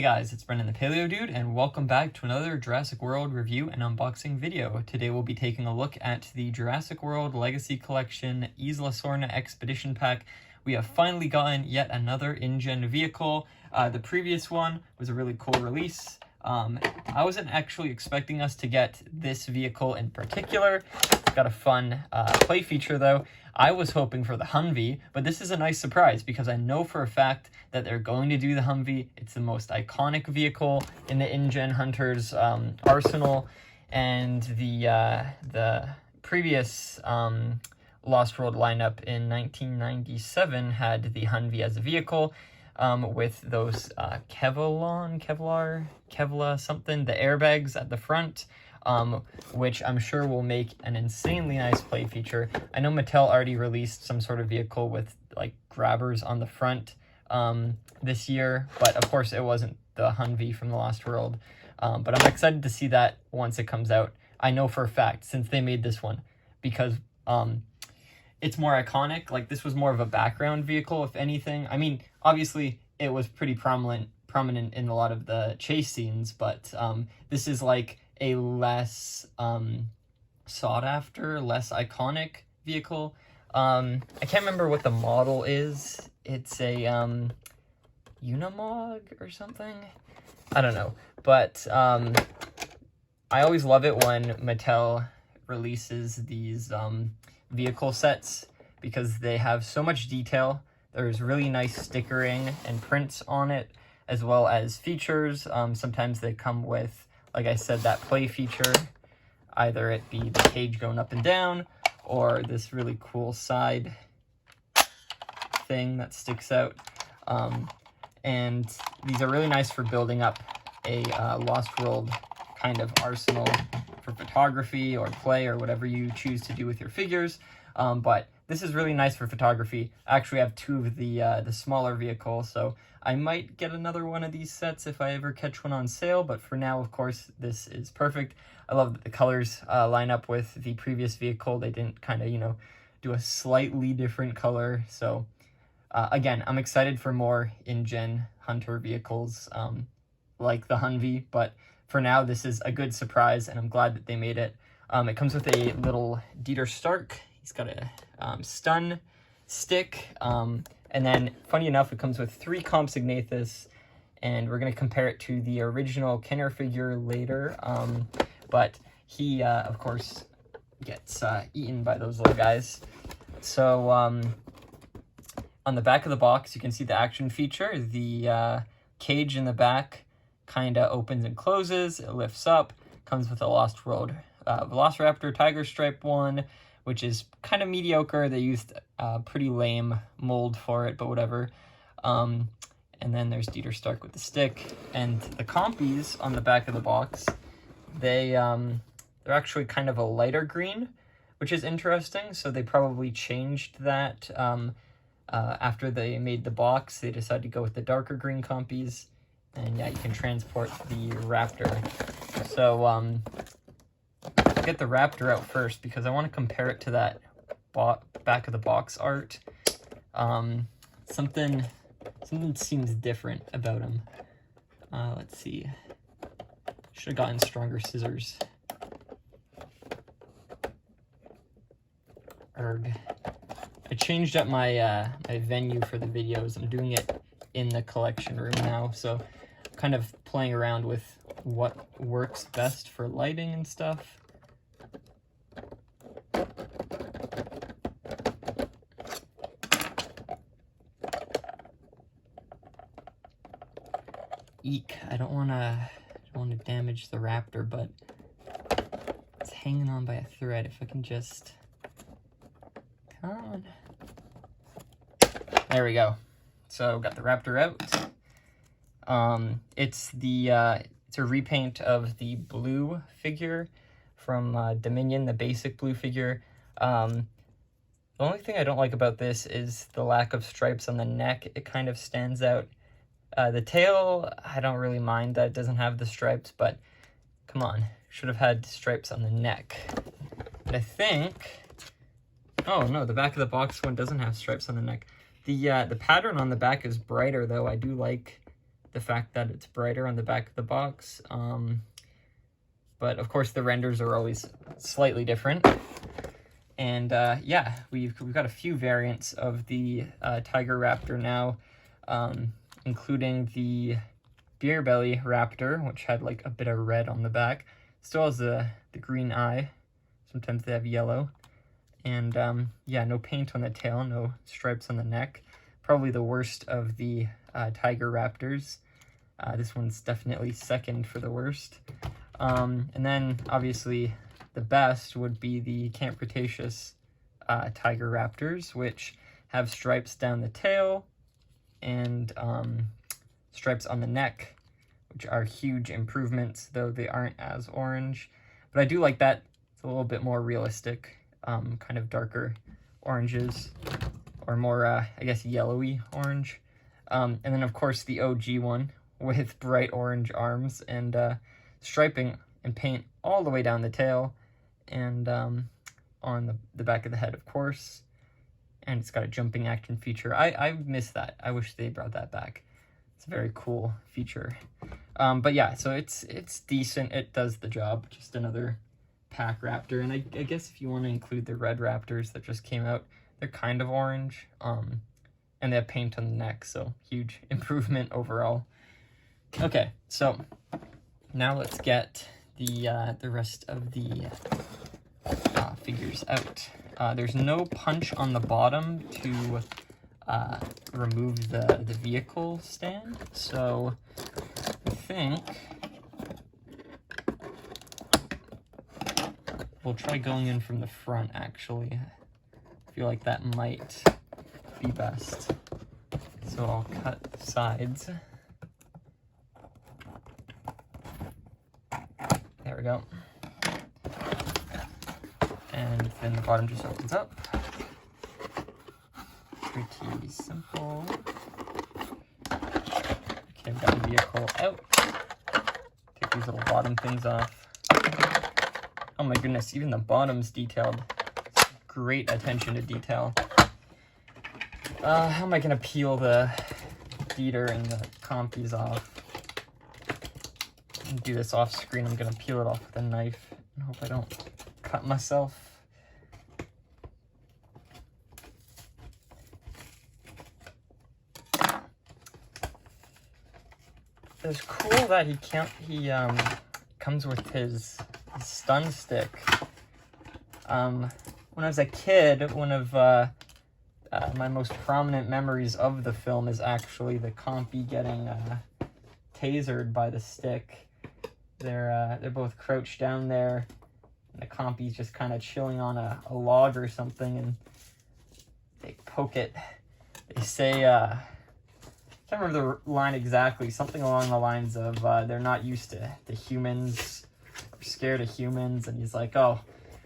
Hey guys, it's Brendan the Paleo Dude, and welcome back to another Jurassic World review and unboxing video. Today we'll be taking a look at the Jurassic World Legacy Collection Isla Sorna Expedition Pack. We have finally gotten yet another InGen vehicle. The previous one was a really cool release. I wasn't actually expecting us to get this vehicle in particular. It's got a fun play feature though. I was hoping for the Humvee, but this is a nice surprise because I know for a fact that they're going to do the Humvee. It's the most iconic vehicle in the InGen Hunters arsenal, and the previous Lost World lineup in 1997 had the Humvee as a vehicle, with those Kevlar something, the airbags at the front, which I'm sure will make an insanely nice play feature. I know Mattel already released some sort of vehicle with like grabbers on the front this year, but of course it wasn't the Humvee from the Lost World. But I'm excited to see that once it comes out. I know for a fact, since they made this one, because it's more iconic. Like, this was more of a background vehicle, if anything. I mean, obviously it was pretty prominent in a lot of the chase scenes, but this is like a less sought after, less iconic vehicle. I can't remember what the model is. It's a Unimog or something? I don't know. But I always love it when Mattel releases these vehicle sets because they have so much detail. There's really nice stickering and prints on it, as well as features. Sometimes they come with, like I said, that play feature. Either it be the cage going up and down, or this really cool side thing that sticks out. And these are really nice for building up a Lost World kind of arsenal for photography or play or whatever you choose to do with your figures. But this is really nice for photography. I actually have two of the smaller vehicles, so I might get another one of these sets if I ever catch one on sale, but for now, of course, this is perfect. I love that the colors line up with the previous vehicle. They didn't kind of, do a slightly different color. So again, I'm excited for more InGen Hunter vehicles like the Humvee, but for now, this is a good surprise, and I'm glad that they made it. It comes with a little Dieter Stark. He's got a stun stick, and then, funny enough, it comes with 3 Compsognathus, and we're going to compare it to the original Kenner figure later, but he, of course, gets eaten by those little guys. So, on the back of the box, you can see the action feature. The cage in the back kind of opens and closes. It lifts up. Comes with a Lost World Velociraptor Tiger Stripe one, which is kind of mediocre. They used a pretty lame mold for it, but whatever. And then there's Dieter Stark with the stick. And the Compies on the back of the box, they're actually kind of a lighter green, which is interesting. So they probably changed that after they made the box. They decided to go with the darker green Compies. And yeah, you can transport the Raptor. So I'll get the Raptor out first because I want to compare it to that back of the box art. Something seems different about him. Let's see. Should have gotten stronger scissors. Erg. I changed up my my venue for the videos. I'm doing it in the collection room now, so kind of playing around with what works best for lighting and stuff. Eek, I don't want to damage the Raptor, but it's hanging on by a thread. If I can just, come on. There we go. So got the Raptor out. It's a repaint of the blue figure from Dominion, the basic blue figure. The only thing I don't like about this is the lack of stripes on the neck. It kind of stands out. The tail, I don't really mind that it doesn't have the stripes, but come on, should have had stripes on the neck. And I think, oh no, the back of the box one doesn't have stripes on the neck. The pattern on the back is brighter though. I do like the fact that it's brighter on the back of the box. But of course the renders are always slightly different. And yeah, we've got a few variants of the Tiger Raptor now, including the Beer Belly Raptor, which had like a bit of red on the back. Still has the green eye. Sometimes they have yellow. And yeah, no paint on the tail, no stripes on the neck. Probably the worst of the Tiger Raptors. This one's definitely second for the worst. And then obviously the best would be the Camp Cretaceous Tiger Raptors, which have stripes down the tail and stripes on the neck, which are huge improvements, though they aren't as orange. But I do like that. It's a little bit more realistic, kind of darker oranges, or more, I guess, yellowy orange. And then, of course, the OG one with bright orange arms and striping and paint all the way down the tail and on the back of the head, of course. And it's got a jumping action feature. I miss that. I wish they brought that back. It's a very cool feature. But yeah, so it's decent. It does the job. Just another pack Raptor. And I guess if you want to include the red Raptors that just came out, they're kind of orange. And they have paint on the neck, so huge improvement overall. Okay, so now let's get the rest of the figures out. There's no punch on the bottom to remove the vehicle stand, so I think we'll try going in from the front, actually. I feel like that might be best. So I'll cut the sides. There we go. And then the bottom just opens up. Pretty simple. Okay, I've got the vehicle out. Take these little bottom things off. Oh my goodness, even the bottom's detailed. Great attention to detail. How am I gonna peel the Dieter and the Compys off? Do this off screen. I'm gonna peel it off with a knife and hope I don't cut myself. It's cool that he comes with his stun stick. When I was a kid, one of my most prominent memories of the film is actually the Compy getting tasered by the stick. They're both crouched down there, and the Compy's just kind of chilling on a log or something, and they poke it. They say, I can't remember the line exactly, something along the lines of they're not used to humans, or scared of humans, and he's like, oh,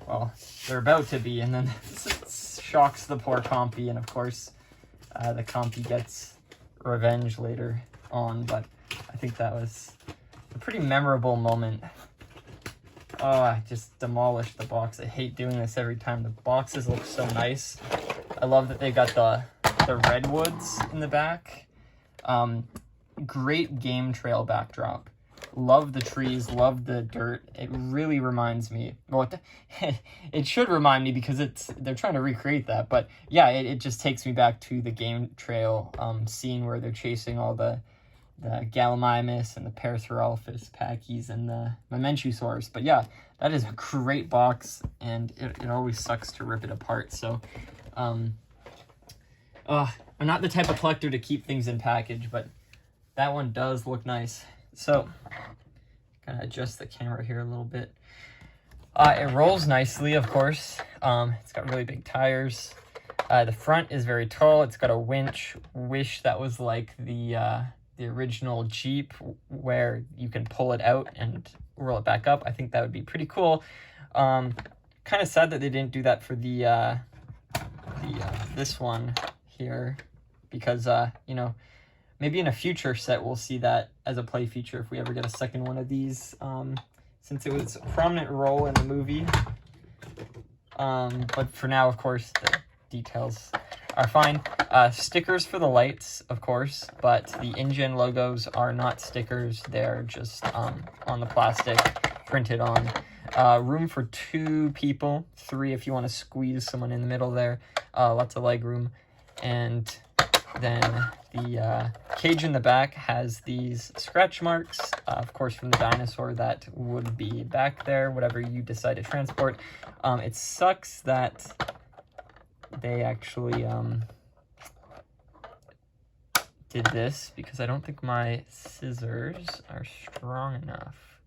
well, they're about to be, and then it shocks the poor Compy, and of course, the Compy gets revenge later on, but I think that was a pretty memorable moment. Oh, I just demolished the box. I hate doing this every time. The boxes look so nice. I love that they got the redwoods in the back. Great game trail backdrop. Love the trees, love the dirt. It really reminds me, well, it should remind me because they're trying to recreate that, but yeah, it just takes me back to the game trail scene where they're chasing all the Gallimimus and the Parasaurolophus Pachy's and the Mamenchusaurus. But yeah, that is a great box, and it always sucks to rip it apart. So, I'm not the type of collector to keep things in package, but that one does look nice. So, gonna adjust the camera here a little bit. It rolls nicely, of course. It's got really big tires. The front is very tall. It's got a winch. Wish that was like the original Jeep where you can pull it out and roll it back up. I think that would be pretty cool. Kind of sad that they didn't do that for the this one here, because you know, maybe in a future set we'll see that as a play feature if we ever get a second one of these, since it was a prominent role in the movie. But for now, of course, the details are fine. Stickers for the lights, of course, but the engine logos are not stickers. They're just on the plastic, printed on. Room for 2 people, 3 if you want to squeeze someone in the middle there. Lots of leg room. And then the cage in the back has these scratch marks, of course, from the dinosaur that would be back there, whatever you decide to transport. It sucks that they actually did this, because I don't think my scissors are strong enough.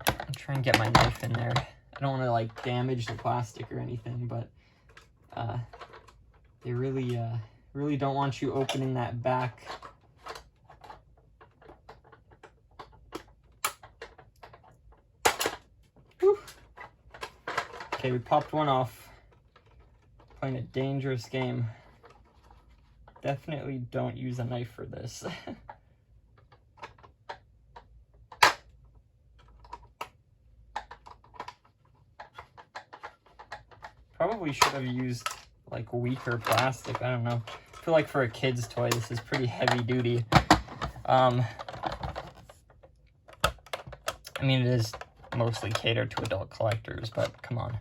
I'll try and get my knife in there. I don't want to like damage the plastic or anything, but they really don't want you opening that back. Whew. Okay, we popped one off. Playing a dangerous game. Definitely don't use a knife for this. Probably should have used like weaker plastic. I don't know. I feel like for a kid's toy, this is pretty heavy duty. I mean, it is mostly catered to adult collectors, but come on.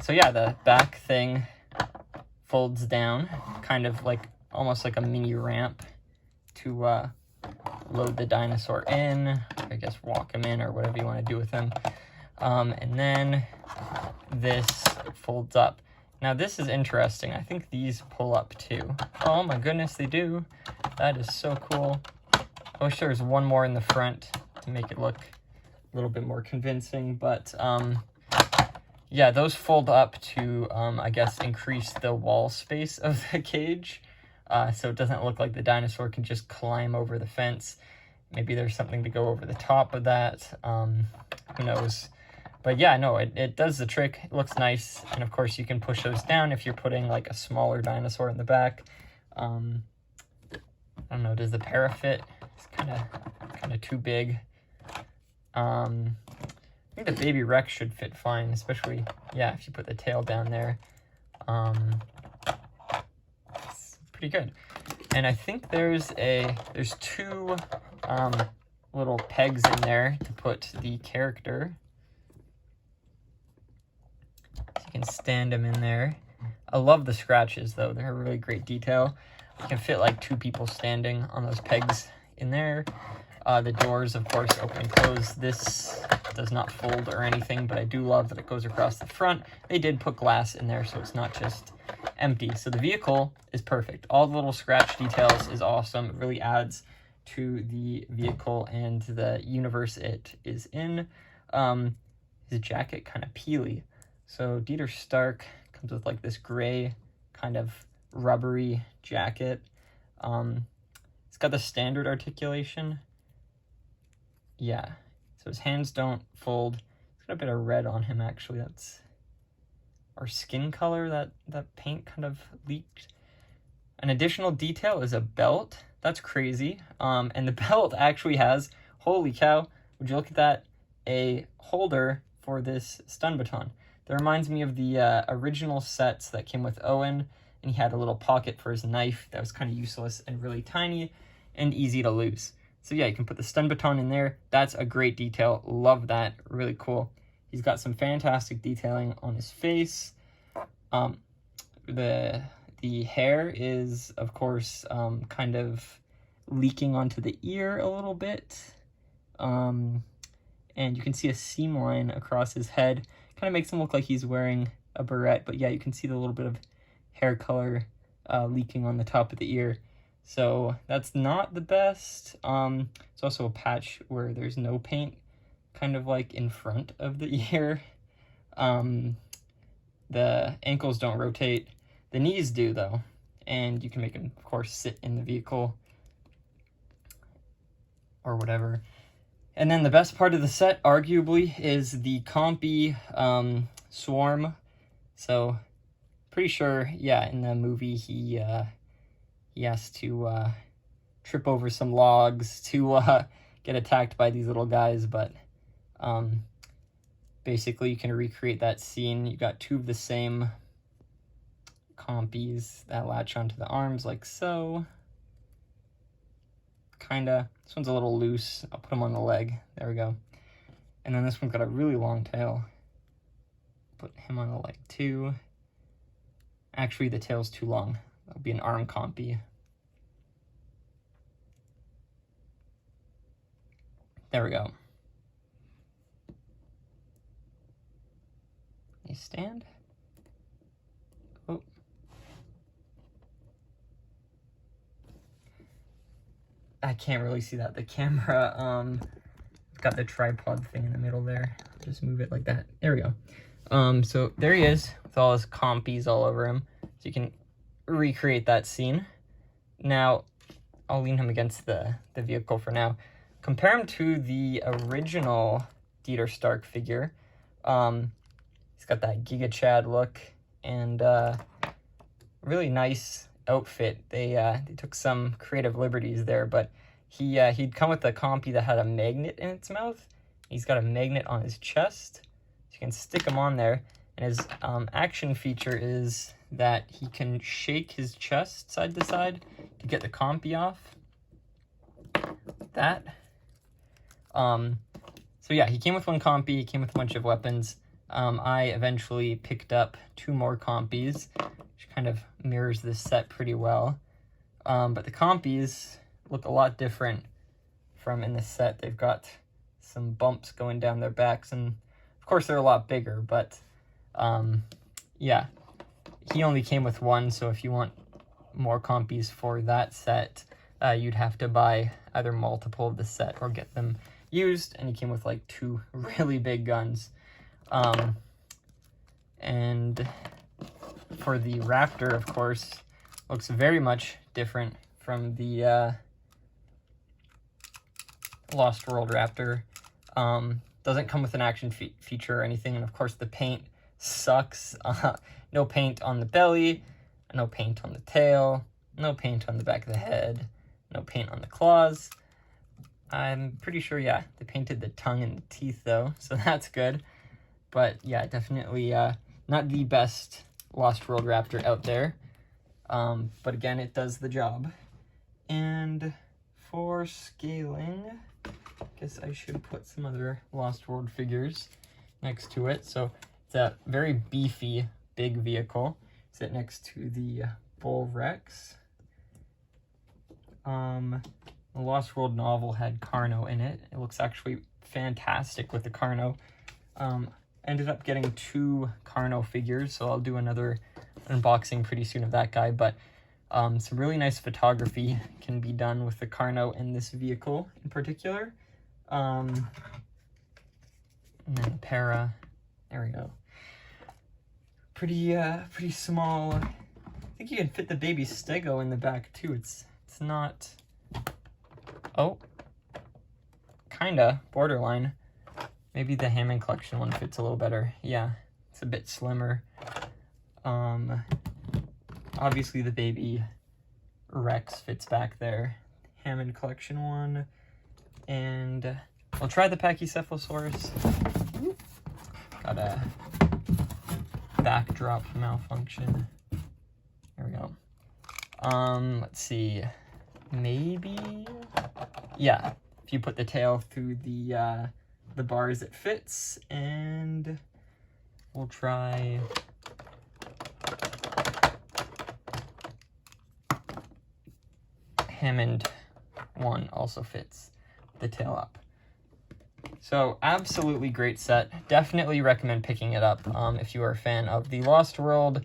So yeah, the back thing folds down, kind of like almost like a mini ramp to load the dinosaur in. I guess walk him in or whatever you want to do with him. And then this folds up. Now this is interesting. I think these pull up too. Oh my goodness, they do. That is so cool. I wish there was one more in the front to make it look a little bit more convincing, but yeah, those fold up to, I guess, increase the wall space of the cage, so it doesn't look like the dinosaur can just climb over the fence. Maybe there's something to go over the top of that. Who knows? But yeah, no, it does the trick. It looks nice, and of course you can push those down if you're putting like a smaller dinosaur in the back. I don't know, does the para fit? It's kind of too big. I think the baby Rex should fit fine, especially, yeah, if you put the tail down there. It's pretty good. And I think there's 2 little pegs in there to put the character. So you can stand them in there. I love the scratches, though. They're a really great detail. You can fit like 2 people standing on those pegs in there. The doors, of course, open and close. This does not fold or anything, but I do love that it goes across the front. They did put glass in there, so it's not just empty. So the vehicle is perfect. All the little scratch details is awesome. It really adds to the vehicle and the universe it is in. His jacket kind of peely. So Dieter Stark comes with like this gray kind of rubbery jacket. It's got the standard articulation. Yeah, so his hands don't fold. It's got a bit of red on him, actually. That's our skin color, that paint kind of leaked. An additional detail is a belt. That's crazy. And the belt actually has, holy cow, would you look at that, a holder for this stun baton. That reminds me of the original sets that came with Owen, and he had a little pocket for his knife that was kind of useless and really tiny and easy to lose. So yeah, you can put the stun baton in there. That's a great detail. Love that. Really cool. He's got some fantastic detailing on his face. The hair is, of course, kind of leaking onto the ear a little bit. And you can see a seam line across his head. Kind of makes him look like he's wearing a beret. But yeah, you can see the little bit of hair color leaking on the top of the ear. So that's not the best. It's also a patch where there's no paint, kind of like in front of the ear. The ankles don't rotate. The knees do, though. And you can make them, of course, sit in the vehicle or whatever. And then the best part of the set, arguably, is the Compy swarm. So, pretty sure, yeah, in the movie he has to trip over some logs to get attacked by these little guys, but basically you can recreate that scene. You got two of the same Compies that latch onto the arms like so. Kinda. This one's a little loose. I'll put him on the leg. There we go. And then this one's got a really long tail. Put him on the leg too. Actually, the tail's too long. That'll be an arm Compy. There we go. You stand. Oh. I can't really see that. The camera, got the tripod thing in the middle there. Just move it like that. There we go. So there he is with all his Compies all over him. So you can recreate that scene. Now, I'll lean him against the vehicle for now. Compare him to the original Dieter Stark figure. He's got that Giga Chad look and really nice outfit. They took some creative liberties there, but he'd come with a Compy that had a magnet in its mouth. He's got a magnet on his chest, so you can stick him on there. And his action feature is that he can shake his chest side to side to get the Compy off. Like that. So yeah, he came with one Compy, he came with a bunch of weapons. I eventually picked up 2 more Compies, which kind of mirrors this set pretty well. But the Compies look a lot different from in this set. They've got some bumps going down their backs, and of course they're a lot bigger, but yeah, he only came with 1, so if you want more Compies for that set, you'd have to buy either multiple of the set or get them used, and he came with like 2 really big guns. And for the Raptor, of course, looks very much different from the Lost World Raptor. Doesn't come with an action feature or anything, and of course the paint sucks. No paint on the belly, no paint on the tail, no paint on the back of the head, no paint on the claws. I'm pretty sure, yeah, they painted the tongue and the teeth though, so that's good. But yeah, definitely not the best Lost World Raptor out there. But again, it does the job. And for scaling, I guess I should put some other Lost World figures next to it. So it's a very beefy, big vehicle. Sit next to the Bull Rex. The Lost World novel had Carno in it. It looks actually fantastic with the Carno. Ended up getting 2 Carno figures, so I'll do another unboxing pretty soon of that guy, but some really nice photography can be done with the Carno in this vehicle in particular. And then Para, there we go. Pretty small. I think you can fit the baby Stego in the back too. It's not, oh, kinda, borderline. Maybe the Hammond collection one fits a little better. Yeah, it's a bit slimmer. Obviously the baby Rex fits back there. Hammond collection one. And we'll try the Pachycephalosaurus. Got a backdrop malfunction. There we go. Let's see. Maybe, yeah, if you put the tail through the bars, it fits. And we'll try Hammond one, also fits the tail up. So absolutely great set. Definitely recommend picking it up if you are a fan of the Lost World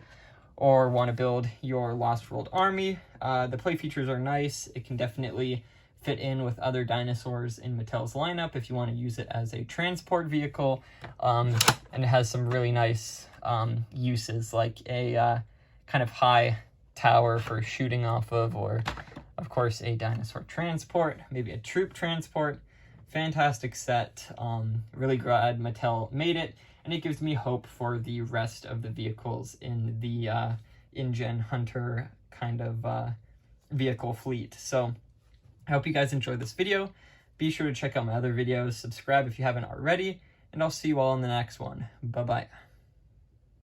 or want to build your Lost World army. The play features are nice. It can definitely fit in with other dinosaurs in Mattel's lineup if you want to use it as a transport vehicle. And it has some really nice uses, like a kind of high tower for shooting off of, or of course a dinosaur transport, maybe a troop transport. Fantastic set. Really glad Mattel made it, and it gives me hope for the rest of the vehicles in the InGen Hunter kind of vehicle fleet. So I hope you guys enjoyed this video. Be sure to check out my other videos, subscribe if you haven't already, and I'll see you all in the next one. Bye-bye.